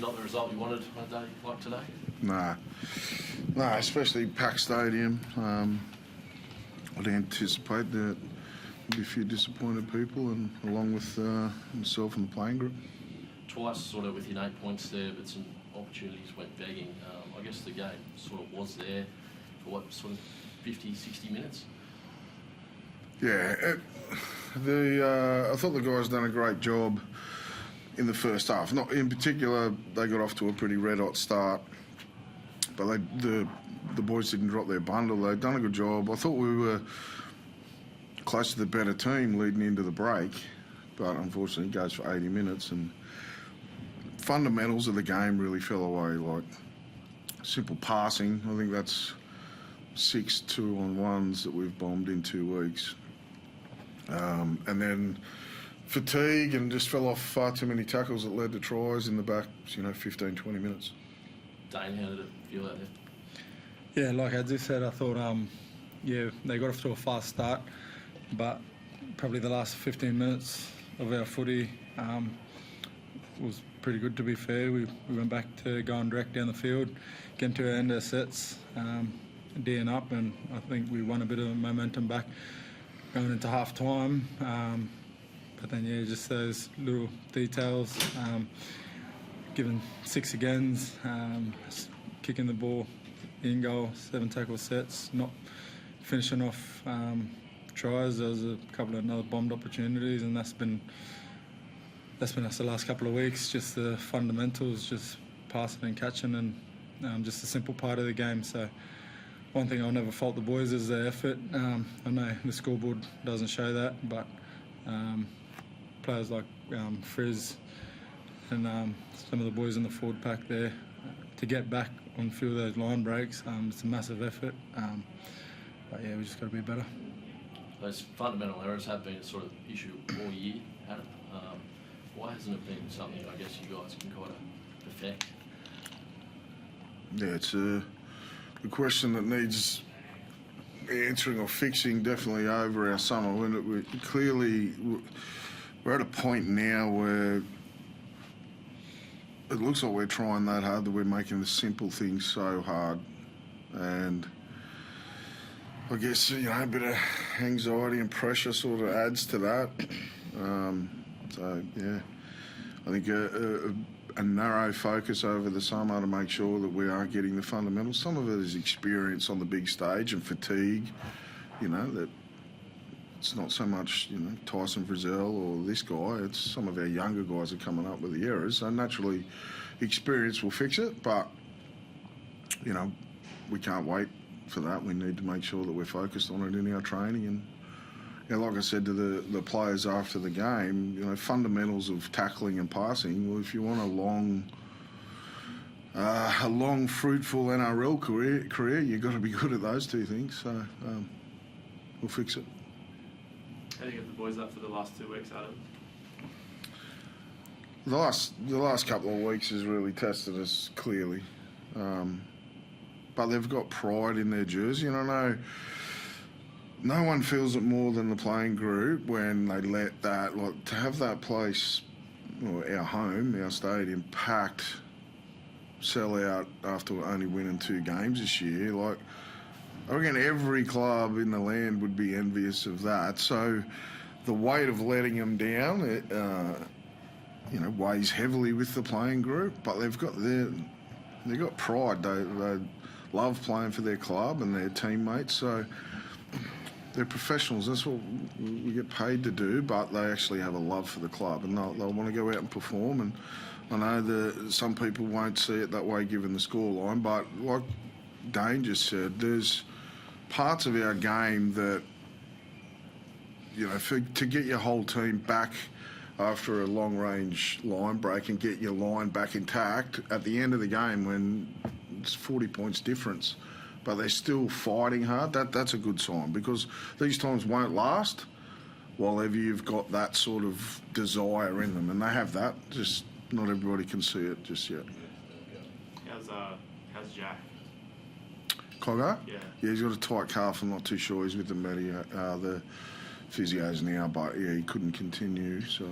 not the result you wanted on a day like today? No, especially packed stadium. I'd anticipate that there'll be a few disappointed people, and along with myself and the playing group. Twice, sort of, with your 8 points there, but some opportunities went begging. I guess the game sort of was there for what, sort of 50, 60 minutes? Yeah, I thought the guys done a great job in the first half. Not in particular, they got off to a pretty red-hot start, but the boys didn't drop their bundle. They'd done a good job. I thought we were close to the better team leading into the break, but unfortunately it goes for 80 minutes, and fundamentals of the game really fell away, like simple passing. I think that's 6 2-on-1s that we've bombed in 2 weeks. And then fatigue, and just fell off far too many tackles that led to tries in the back, 15, 20 minutes. Dane, how did it feel out there? Yeah, like I just said, I thought, they got off to a fast start, but probably the last 15 minutes of our footy was pretty good, to be fair. We went back to going direct down the field, getting to our end of our sets, D'ing up, and I think we won a bit of momentum back going into half time. But then, just those little details, giving 6 agains, kicking the ball in goal, 7 tackle sets, not finishing off tries. There was a couple of another bombed opportunities, and that's been us the last couple of weeks. Just the fundamentals, just passing and catching, and just a simple part of the game. So one thing I'll never fault the boys is their effort. I know the scoreboard doesn't show that, but players like Frizz and some of the boys in the forward pack there, to get back on field those line breaks, it's a massive effort. But we just got to be better. Those fundamental errors have been a sort of issue all year, Adam. Why hasn't it been something I guess you guys can kind of perfect? Yeah, it's a question that needs answering or fixing definitely over our summer. When we're at a point now where it looks like we're trying that hard that we're making the simple things so hard, and I guess a bit of anxiety and pressure sort of adds to that. I think a narrow focus over the summer to make sure that we are getting the fundamentals. Some of it is experience on the big stage and fatigue, that it's not so much, Tyson Frizzell or this guy. It's some of our younger guys are coming up with the errors. So naturally, experience will fix it, but, we can't wait for that. We need to make sure that we're focused on it in our training. And like I said to the players after the game, fundamentals of tackling and passing. Well, if you want a long, fruitful NRL career, you've got to be good at those 2 things. So we'll fix it. How do you get the boys up for the last 2 weeks, Adam? The last couple of weeks has really tested us clearly, but they've got pride in their jersey, and I know no one feels it more than the playing group when they let that, to have that place, our home, our stadium, packed, sell out after only winning 2 games this year. I reckon every club in the land would be envious of that. So the weight of letting them down, weighs heavily with the playing group, but they've got pride. They love playing for their club and their teammates. So they're professionals. That's what we get paid to do, but they actually have a love for the club, and they'll want to go out and perform. And I know some people won't see it that way given the scoreline, but like Dane just said, there's parts of our game that, to get your whole team back after a long-range line break and get your line back intact at the end of the game when it's 40 points difference, but they're still fighting hard, that's a good sign, because these times won't last while you've got that sort of desire in them, and they have that, just not everybody can see it just yet. How's Jack? Cogger? Yeah, he's got a tight calf. I'm not too sure he's with the physios now, but he couldn't continue, so.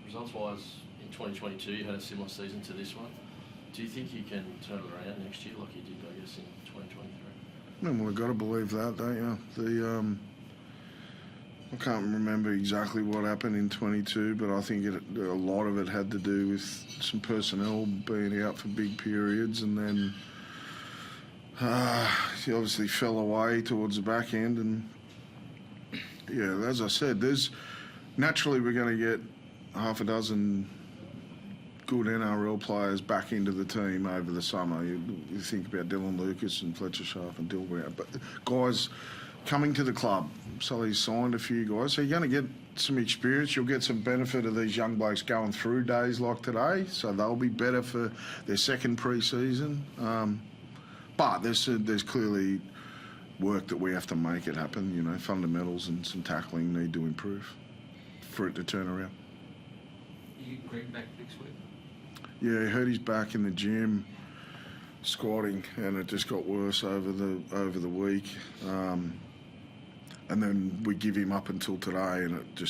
Results-wise, in 2022 you had a similar season to this one. Do you think you can turn it around next year like you did, I guess, in 2023? Well, we've got to believe that, don't you? I can't remember exactly what happened in 22, but I think a lot of it had to do with some personnel being out for big periods, and then he obviously fell away towards the back end. And yeah, as I said, naturally we're going to get half a dozen good NRL players back into the team over the summer. You think about Dylan Lucas and Fletcher Sharp and Dill Brown, but guys coming to the club. So he's signed a few guys. So you're going to get some experience. You'll get some benefit of these young blokes going through days like today. So they'll be better for their second pre-season. But there's clearly work that we have to make it happen. You know, fundamentals and some tackling need to improve for it to turn around. You get Greg back next week? Yeah, he hurt his back in the gym squatting, and it just got worse over the week. And then we give him up until today, and it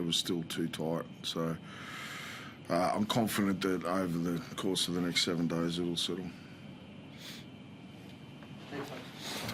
was still too tight. So I'm confident that over the course of the next 7 days it'll settle.